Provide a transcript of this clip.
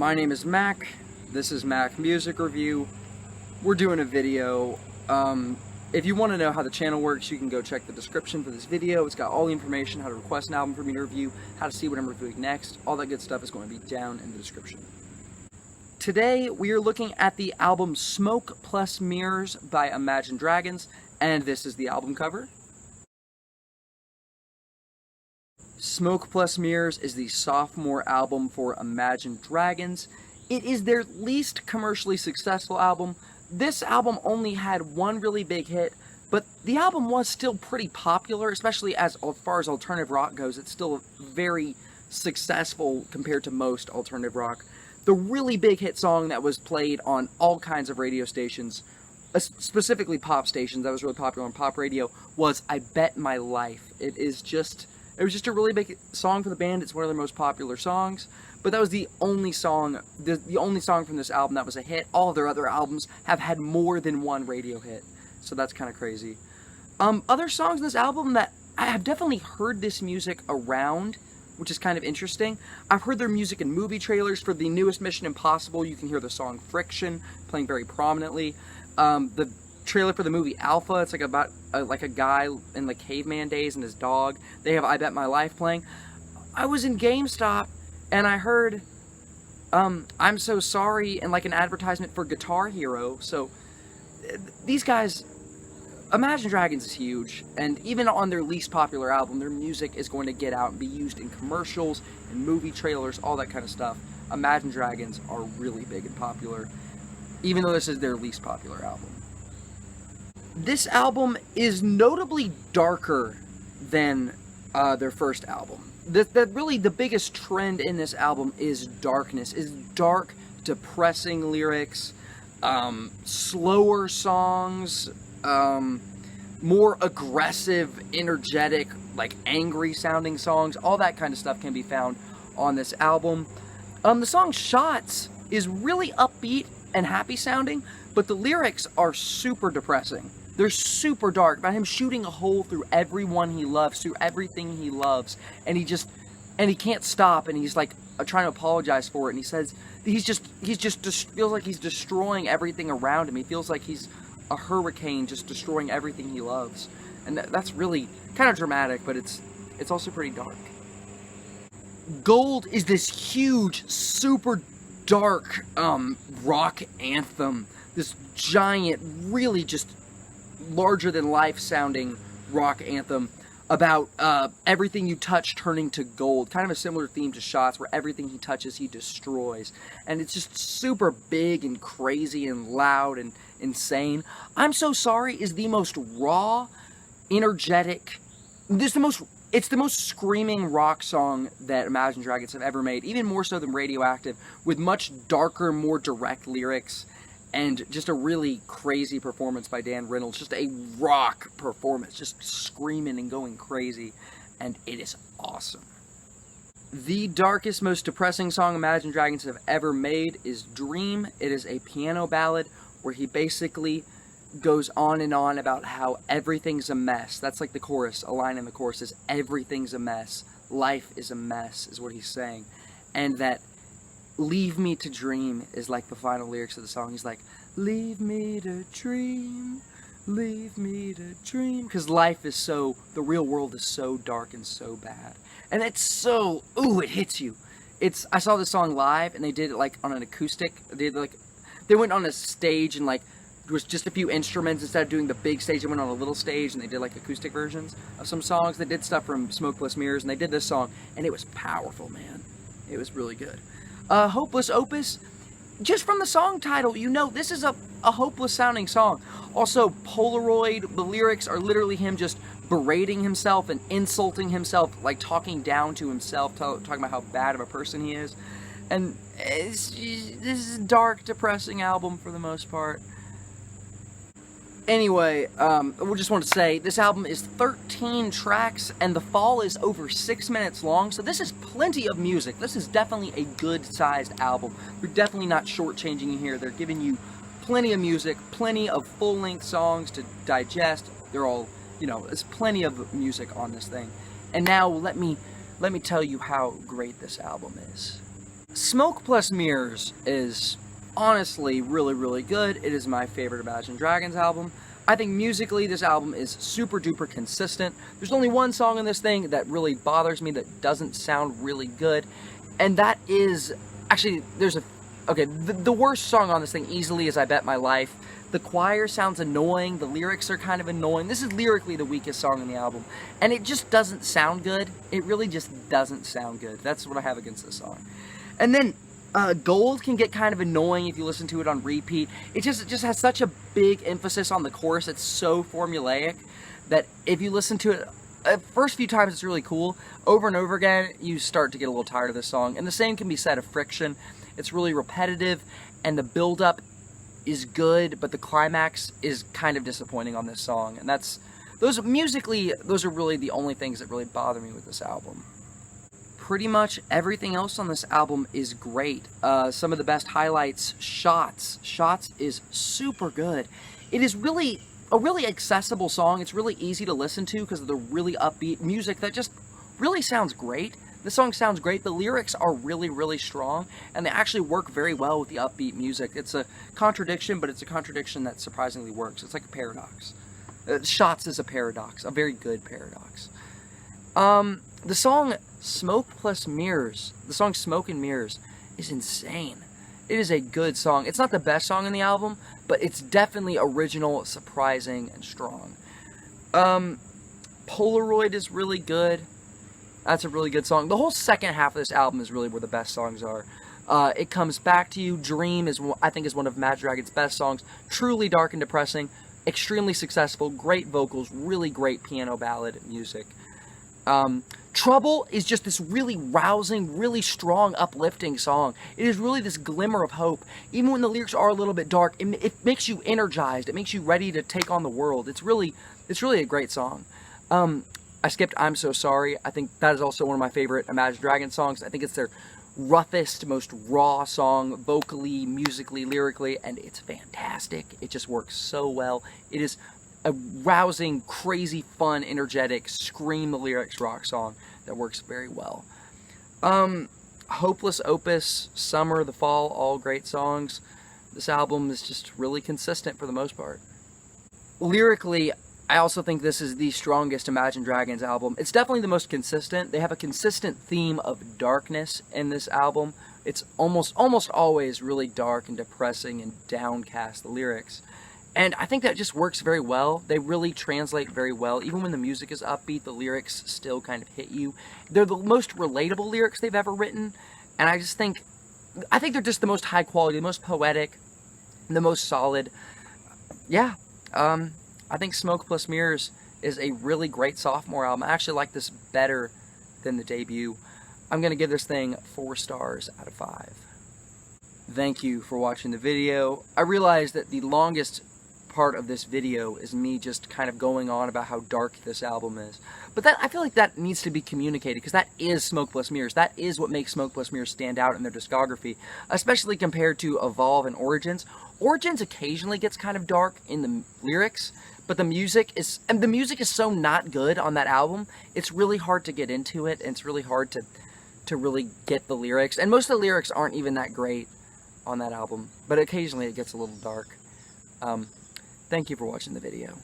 My name is Mac. This is Mac Music Review. We're doing a video. If you want to know how the channel works, you can go check the description for this video. It's got all the information, how to request an album for me to review, how to see what I'm reviewing next. All that good stuff is going to be down in the description. Today, we are looking at the album Smoke Plus Mirrors by Imagine Dragons, and this is the album cover. Smoke Plus Mirrors is the sophomore album for Imagine Dragons. It is their least commercially successful album. This album only had one really big hit, but the album was still pretty popular, especially as far as alternative rock goes. It's still very successful compared to most alternative rock. The really big hit song that was played on all kinds of radio stations, specifically pop stations, that was really popular on pop radio, was I Bet My Life. It was just a really big song for the band. It's one of their most popular songs, but that was the only song, the only song from this album that was a hit. All of their other albums have had more than one radio hit, so that's kind of crazy. Other songs in this album that I have definitely heard this music around, which is kind of interesting. I've heard their music in movie trailers. For the newest Mission Impossible, you can hear the song Friction playing very prominently. The trailer for the movie Alpha, it's like about a guy in the caveman days and his dog. They have I Bet My Life playing. I was in GameStop and I heard I'm So Sorry and like an advertisement for Guitar Hero. So these guys, Imagine Dragons is huge, and even on their least popular album, their music is going to get out and be used in commercials and movie trailers, all that kind of stuff. Imagine Dragons are really big and popular, even though this is their least popular album. This album is notably darker than their first album. Really the biggest trend in this album is darkness, is dark, depressing lyrics, slower songs, more aggressive, energetic, like angry sounding songs. All that kind of stuff can be found on this album. The song Shots is really upbeat and happy sounding, but the lyrics are super depressing. They're super dark, about him shooting a hole through everyone he loves, through everything he loves, and he can't stop, and he's like trying to apologize for it, and he says he just feels like he's destroying everything around him. He feels like he's a hurricane just destroying everything he loves, and that's really kind of dramatic, but it's also pretty dark. Gold is this huge, super dark rock anthem, this giant, really just larger than life sounding rock anthem about everything you touch turning to gold. Kind of a similar theme to Shots, where everything he touches he destroys, and it's just super big and crazy and loud and insane. I'm So Sorry is the most raw, energetic, it's the most screaming rock song that Imagine Dragons have ever made, even more so than Radioactive, with much darker, more direct lyrics, and just a really crazy performance by Dan Reynolds. Just a rock performance, just screaming and going crazy, and it is awesome. The darkest, most depressing song Imagine Dragons have ever made is Dream. It is a piano ballad where he basically goes on and on about how everything's a mess. That's like the chorus, a line in the chorus is, everything's a mess, life is a mess, is what he's saying. And that leave me to dream is like the final lyrics of the song. He's like, leave me to dream, leave me to dream. Because life is so, the real world is so dark and so bad. And it's so, ooh, it hits you. I saw this song live, and they did it like on an acoustic. They went on a stage and like, there was just a few instruments. Instead of doing the big stage, they went on a little stage and they did like acoustic versions of some songs. They did stuff from Smoke Plus Mirrors, and they did this song, and it was powerful, man. It was really good. Hopeless Opus, just from the song title, you know this is a hopeless sounding song. Also, Polaroid, the lyrics are literally him just berating himself and insulting himself, like talking down to himself, talking about how bad of a person he is. And this is a dark, depressing album for the most part. Anyway, we just want to say, this album is 13 tracks, and The Fall is over 6 minutes long, so this is plenty of music. This is definitely a good-sized album. They're definitely not shortchanging you here. They're giving you plenty of music, plenty of full-length songs to digest. They're all, there's plenty of music on this thing. And now, let me tell you how great this album is. Smoke Plus Mirrors is honestly really, really good. It is my favorite Imagine Dragons album. I think musically this album is super duper consistent. There's only one song in this thing that really bothers me that doesn't sound really good, and that is, actually, the worst song on this thing easily is I Bet My Life. The choir sounds annoying, the lyrics are kind of annoying. This is lyrically the weakest song in the album, and it just doesn't sound good. It really just doesn't sound good. That's what I have against this song. And then Gold can get kind of annoying if you listen to it on repeat. It just has such a big emphasis on the chorus. It's so formulaic that if you listen to it, first few times it's really cool. Over and over again, you start to get a little tired of this song. And the same can be said of Friction. It's really repetitive, and the build-up is good, but the climax is kind of disappointing on this song. And those are really the only things that really bother me with this album. Pretty much everything else on this album is great. Some of the best highlights, Shots. Shots is super good. It is really a really accessible song. It's really easy to listen to because of the really upbeat music that just really sounds great. The song sounds great. The lyrics are really, really strong, and they actually work very well with the upbeat music. It's a contradiction, but it's a contradiction that surprisingly works. It's like a paradox. Shots is a paradox, a very good paradox. The song Smoke Plus Mirrors, the song Smoke and Mirrors, is insane. It is a good song. It's not the best song in the album, but it's definitely original, surprising, and strong. Polaroid is really good. That's a really good song. The whole second half of this album is really where the best songs are. It Comes Back to You, Dream, I think is one of Imagine Dragons' best songs. Truly dark and depressing, extremely successful, great vocals, really great piano ballad music. Trouble is just this really rousing, really strong, uplifting song. It is really this glimmer of hope. Even when the lyrics are a little bit dark, it makes you energized. It makes you ready to take on the world. It's really a great song. I skipped I'm So Sorry. I think that is also one of my favorite Imagine Dragons songs. I think it's their roughest, most raw song, vocally, musically, lyrically, and it's fantastic. It just works so well. It is a rousing, crazy, fun, energetic, scream the lyrics rock song that works very well. Hopeless Opus, Summer, The Fall, all great songs. This album is just really consistent for the most part. Lyrically, I also think this is the strongest Imagine Dragons album. It's definitely the most consistent. They have a consistent theme of darkness in this album. It's almost always really dark and depressing and downcast, the lyrics. And I think that just works very well. They really translate very well. Even when the music is upbeat, the lyrics still kind of hit you. They're the most relatable lyrics they've ever written. And I think they're just the most high quality, the most poetic, the most solid. Yeah, I think Smoke Plus Mirrors is a really great sophomore album. I actually like this better than the debut. I'm going to give this thing 4 stars out of 5. Thank you for watching the video. I realize that the longest part of this video is me just kind of going on about how dark this album is. But I feel like that needs to be communicated, because that is Smoke Plus Mirrors. That is what makes Smoke Plus Mirrors stand out in their discography, especially compared to Evolve and Origins. Origins occasionally gets kind of dark in the lyrics, but the music is so not good on that album. It's really hard to get into it, and it's really hard to really get the lyrics. And most of the lyrics aren't even that great on that album, but occasionally it gets a little dark. Thank you for watching the video.